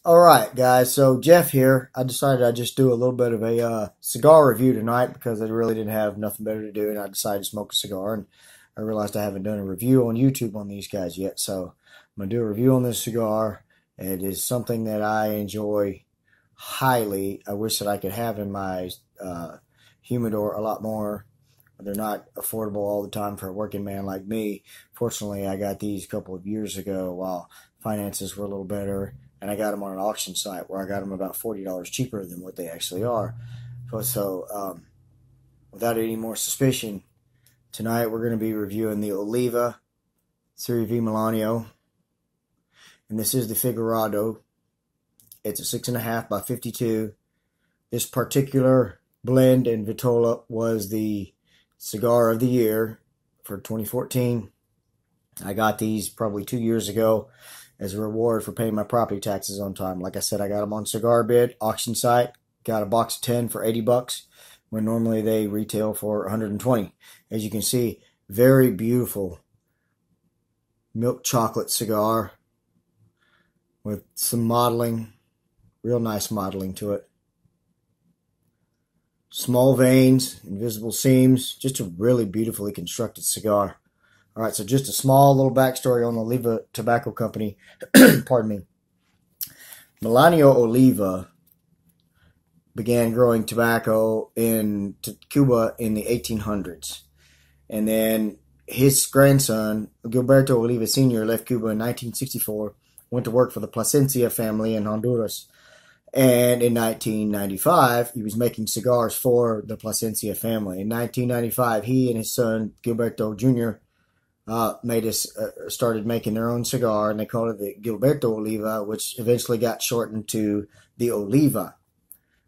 All right, guys. So Jeff here. I decided I'd just do a little bit of a cigar review tonight because I really didn't have nothing better to do, and I decided to smoke a cigar. And I realized I haven't done a review on YouTube on these guys yet, so I'm gonna do a review on this cigar. It is something that I enjoy highly. I wish that I could have in my humidor a lot more. They're not affordable all the time for a working man like me. Fortunately, I got these a couple of years ago while finances were a little better, and I got them on an auction site where I got them about $40 cheaper than what they actually are. Without any more suspicion, tonight we're going to be reviewing the Oliva Serie V Melanio, and this is the figurado. It's a 6.5 by 52. This particular blend and vitola was the cigar of the year for 2014. I got these probably 2 years ago as a reward for paying my property taxes on time. Like I said, I got them on Cigar Bid auction site. Got a box of 10 for $80 when normally they retail for 120. As you can see, very beautiful milk chocolate cigar with some modeling, real nice modeling to it. Small veins, invisible seams, just a really beautifully constructed cigar. All right, so just a small little backstory on the Oliva Tobacco Company. Pardon me. Melanio Oliva began growing tobacco in Cuba in the 1800s. And then his grandson, Gilberto Oliva Sr., left Cuba in 1964, went to work for the Plasencia family in Honduras. And in 1995, he was making cigars for the Plasencia family. In 1995, he and his son, Gilberto Jr., started making their own cigar, and they called it the Gilberto Oliva, which eventually got shortened to the Oliva,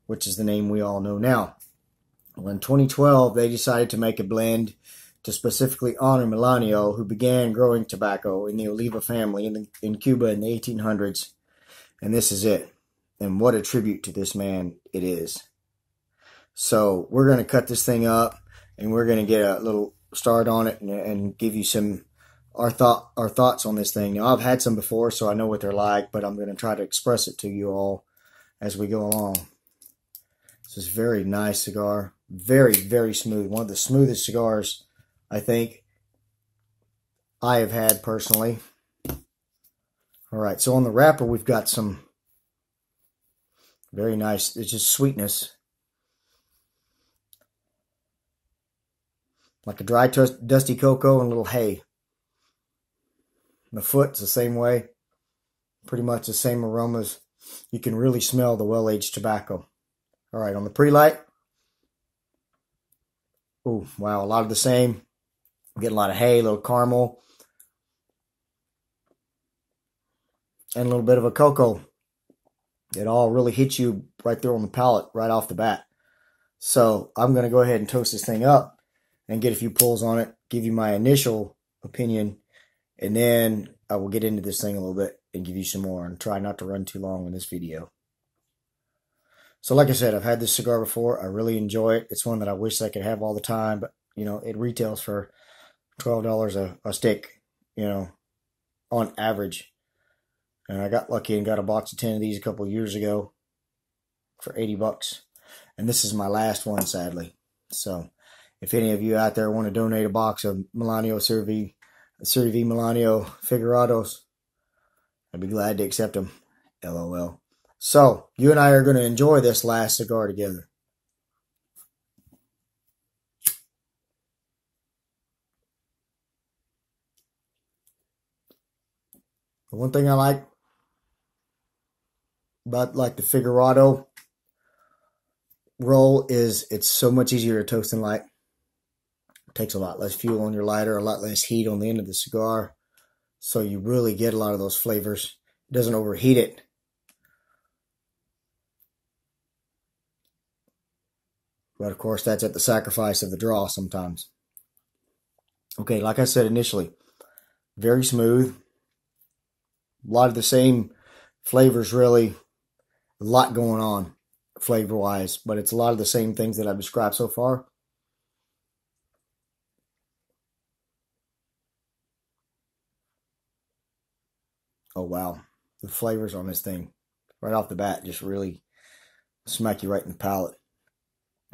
which is the name we all know now. Well, in 2012, they decided to make a blend to specifically honor Melanio, who began growing tobacco in the Oliva family in Cuba in the 1800s. And this is it. And what a tribute to this man it is. So we're going to cut this thing up, and we're going to get a little start on it and give you some our thoughts on this thing. Now, I've had some before, so I know what they're like, but I'm going to try to express it to you all as we go along. This is a very nice cigar. Very, very smooth. One of the smoothest cigars I think I have had personally. All right, so on the wrapper, we've got some very nice, it's just sweetness. Like a dry, dusty cocoa and a little hay. The foot's the same way. Pretty much the same aromas. You can really smell the well-aged tobacco. All right, on the pre-light. Oh, wow, a lot of the same. Get a lot of hay, a little caramel. And a little bit of a cocoa. It all really hits you right there on the palate, right off the bat. So I'm going to go ahead and toast this thing up and get a few pulls on it, give you my initial opinion, and then I will get into this thing a little bit and give you some more and try not to run too long in this video. So like I said, I've had this cigar before. I really enjoy it. It's one that I wish I could have all the time, but, you know, it retails for $12 a stick, you know, on average. And I got lucky and got a box of 10 of these a couple of years ago for $80. And this is my last one, sadly. So if any of you out there want to donate a box of Melanio Serie V Melanio Figurados, I'd be glad to accept them. LOL. So you and I are going to enjoy this last cigar together. The one thing I like about the figurado roll is it's so much easier to toast and light. It takes a lot less fuel on your lighter, a lot less heat on the end of the cigar, so you really get a lot of those flavors. It doesn't overheat it. But of course, that's at the sacrifice of the draw sometimes. Okay, like I said initially, very smooth. A lot of the same flavors, really. A lot going on flavor-wise, but it's a lot of the same things that I've described so far. Oh, wow. The flavors on this thing. right off the bat, just really smack you right in the palate.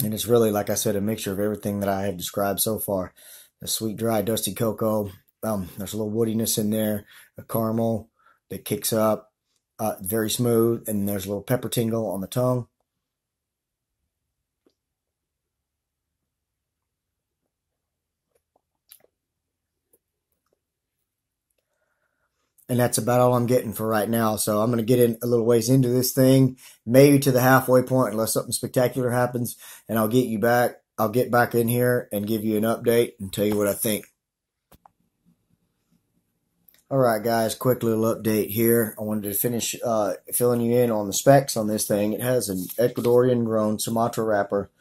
And it's really, like I said, a mixture of everything that I have described so far. The sweet, dry, dusty cocoa. There's a little woodiness in there, a caramel that kicks up, very smooth, and there's a little pepper tingle on the tongue. And that's about all I'm getting for right now. So I'm going to get in a little ways into this thing, maybe to the halfway point, unless something spectacular happens, and I'll get you back. I'll get back in here and give you an update and tell you what I think. All right, guys, quick little update here. I wanted to finish filling you in on the specs on this thing. It has an Ecuadorian grown Sumatra wrapper,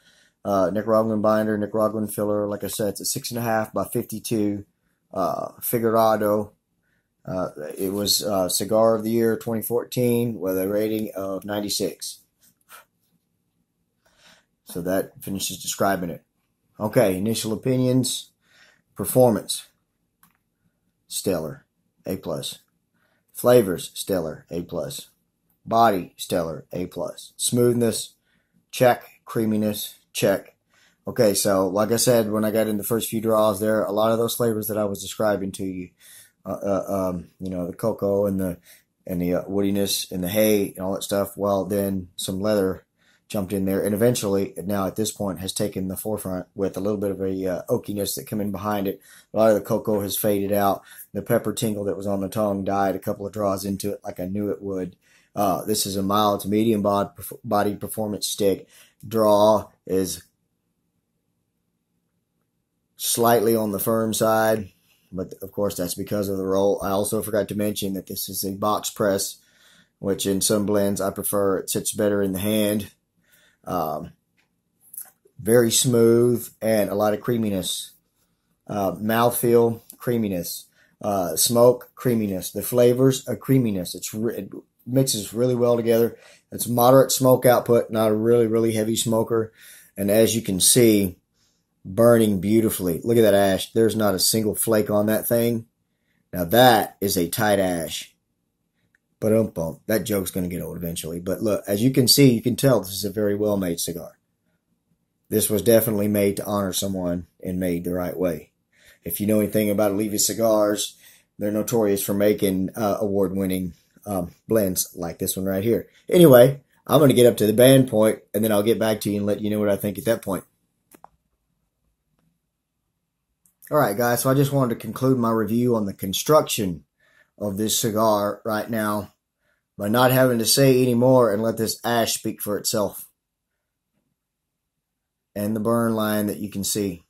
Nicaraguan binder, Nicaraguan filler. Like I said, it's a 6.5 by 52 figurado. It was Cigar of the Year 2014 with a rating of 96. So that finishes describing it. Okay, initial opinions. Performance, stellar, A+. Flavors, stellar, A+. Body, stellar, A+. Smoothness, check. Creaminess, check. Okay, so like I said, when I got in the first few draws there, a lot of those flavors that I was describing to you, you know, the cocoa and the woodiness and the hay and all that stuff. Well, then some leather jumped in there, and eventually, now at this point, has taken the forefront with a little bit of a oakiness that come in behind it. A lot of the cocoa has faded out. The pepper tingle that was on the tongue died a couple of draws into it, like I knew it would. This is a mild to medium body performance stick. Draw is slightly on the firm side, but of course that's because of the roll. I also forgot to mention that this is a box press, which in some blends I prefer. It sits better in the hand. Very smooth and a lot of creaminess. Mouthfeel, creaminess. Smoke, creaminess. The flavors, a creaminess. It mixes really well together. It's moderate smoke output, not a really, really heavy smoker. And as you can see, burning beautifully. Look at that ash. There's not a single flake on that thing. Now that is a tight ash. But that joke's going to get old eventually. But look, as you can see, you can tell this is a very well-made cigar. This was definitely made to honor someone and made the right way. If you know anything about Oliva cigars, they're notorious for making award-winning blends like this one right here. Anyway, I'm going to get up to the band point, and then I'll get back to you and let you know what I think at that point. All right, guys, so I just wanted to conclude my review on the construction of this cigar right now by not having to say any more and let this ash speak for itself. And the burn line that you can see.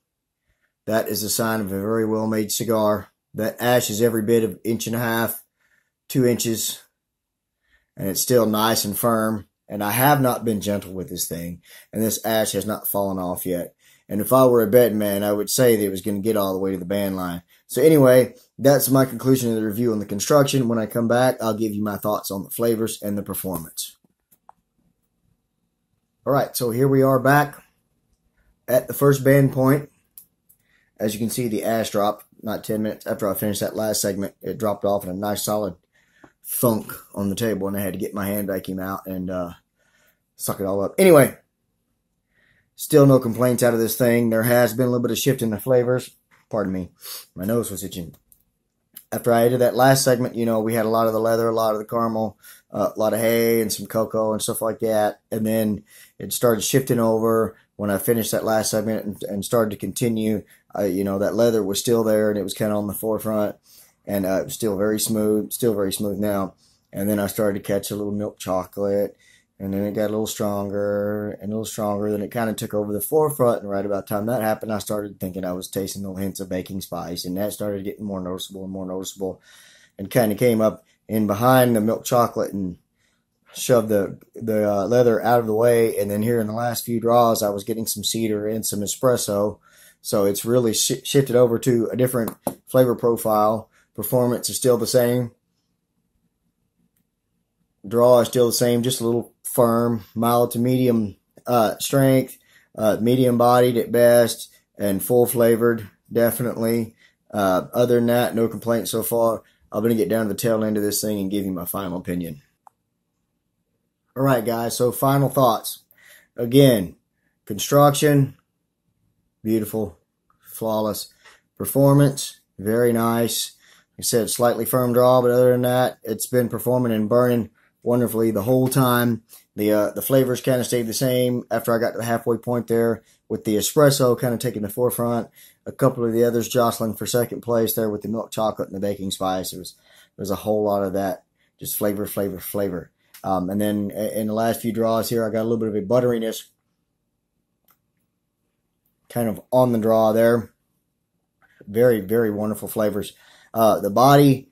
That is a sign of a very well-made cigar. That ash is every bit of 1.5 to 2 inches. And it's still nice and firm. And I have not been gentle with this thing. And this ash has not fallen off yet. And if I were a betting man, I would say that it was going to get all the way to the band line. So anyway, that's my conclusion of the review on the construction. When I come back, I'll give you my thoughts on the flavors and the performance. All right, so here we are back at the first band point. As you can see, the ash dropped not 10 minutes after I finished that last segment. It dropped off in a nice solid thunk on the table, and I had to get my hand vacuum out and suck it all up. Anyway, still no complaints out of this thing. There has been a little bit of shift in the flavors. Pardon me. My nose was itching. After I did that last segment, you know, we had a lot of the leather, a lot of the caramel, a lot of hay and some cocoa and stuff like that. And then it started shifting over when I finished that last segment and started to continue. You know, that leather was still there and it was kind of on the forefront. And it was still very smooth now. And then I started to catch a little milk chocolate. And then it got a little stronger and a little stronger. Then it kind of took over the forefront. And right about the time that happened, I started thinking I was tasting little hints of baking spice. And that started getting more noticeable and more noticeable. And kind of came up in behind the milk chocolate and shoved the leather out of the way. And then here in the last few draws, I was getting some cedar and some espresso. So it's really shifted over to a different flavor profile. Performance is still the same. Draw is still the same, just a little firm, mild to medium strength, medium bodied at best, and full flavored, definitely. Other than that, no complaints so far. I'm going to get down to the tail end of this thing and give you my final opinion. All right, guys, so final thoughts. Again, construction, beautiful, flawless. Performance, very nice. Like I said, slightly firm draw, but other than that, it's been performing and burning wonderfully the whole time. The flavors kind of stayed the same after I got to the halfway point there, with the espresso kind of taking the forefront. A couple of the others jostling for second place there with the milk chocolate and the baking spice. There was a whole lot of that, just flavor, flavor, flavor. And then in the last few draws here, I got a little bit of a butteriness kind of on the draw there. Very, very wonderful flavors. The body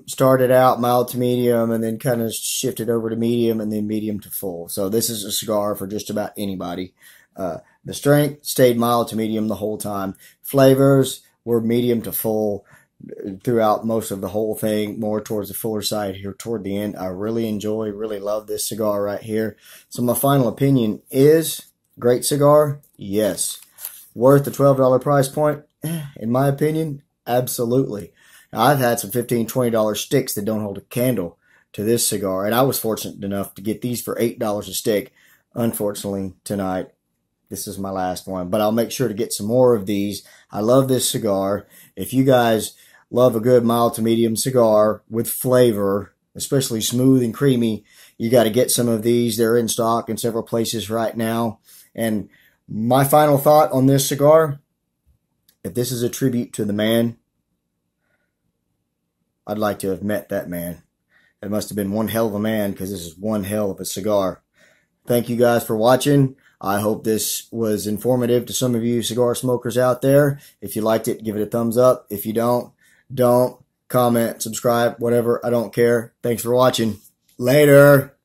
started out mild to medium and then kind of shifted over to medium and then medium to full. So this is a cigar for just about anybody. The strength stayed mild to medium the whole time. Flavors were medium to full throughout most of the whole thing, more towards the fuller side here toward the end. I really really love this cigar right here. So my final opinion is, great cigar, yes. Worth the $12 price point? In my opinion, absolutely. Now, I've had some $15, $20 sticks that don't hold a candle to this cigar, and I was fortunate enough to get these for $8 a stick. Unfortunately, tonight, this is my last one, but I'll make sure to get some more of these. I love this cigar. If you guys love a good mild to medium cigar with flavor, especially smooth and creamy, you got to get some of these. They're in stock in several places right now. And my final thought on this cigar, if this is a tribute to the man, I'd like to have met that man. It must have been one hell of a man, because this is one hell of a cigar. Thank you guys for watching. I hope this was informative to some of you cigar smokers out there. If you liked it, give it a thumbs up. If you don't, comment, subscribe, whatever. I don't care. Thanks for watching. Later.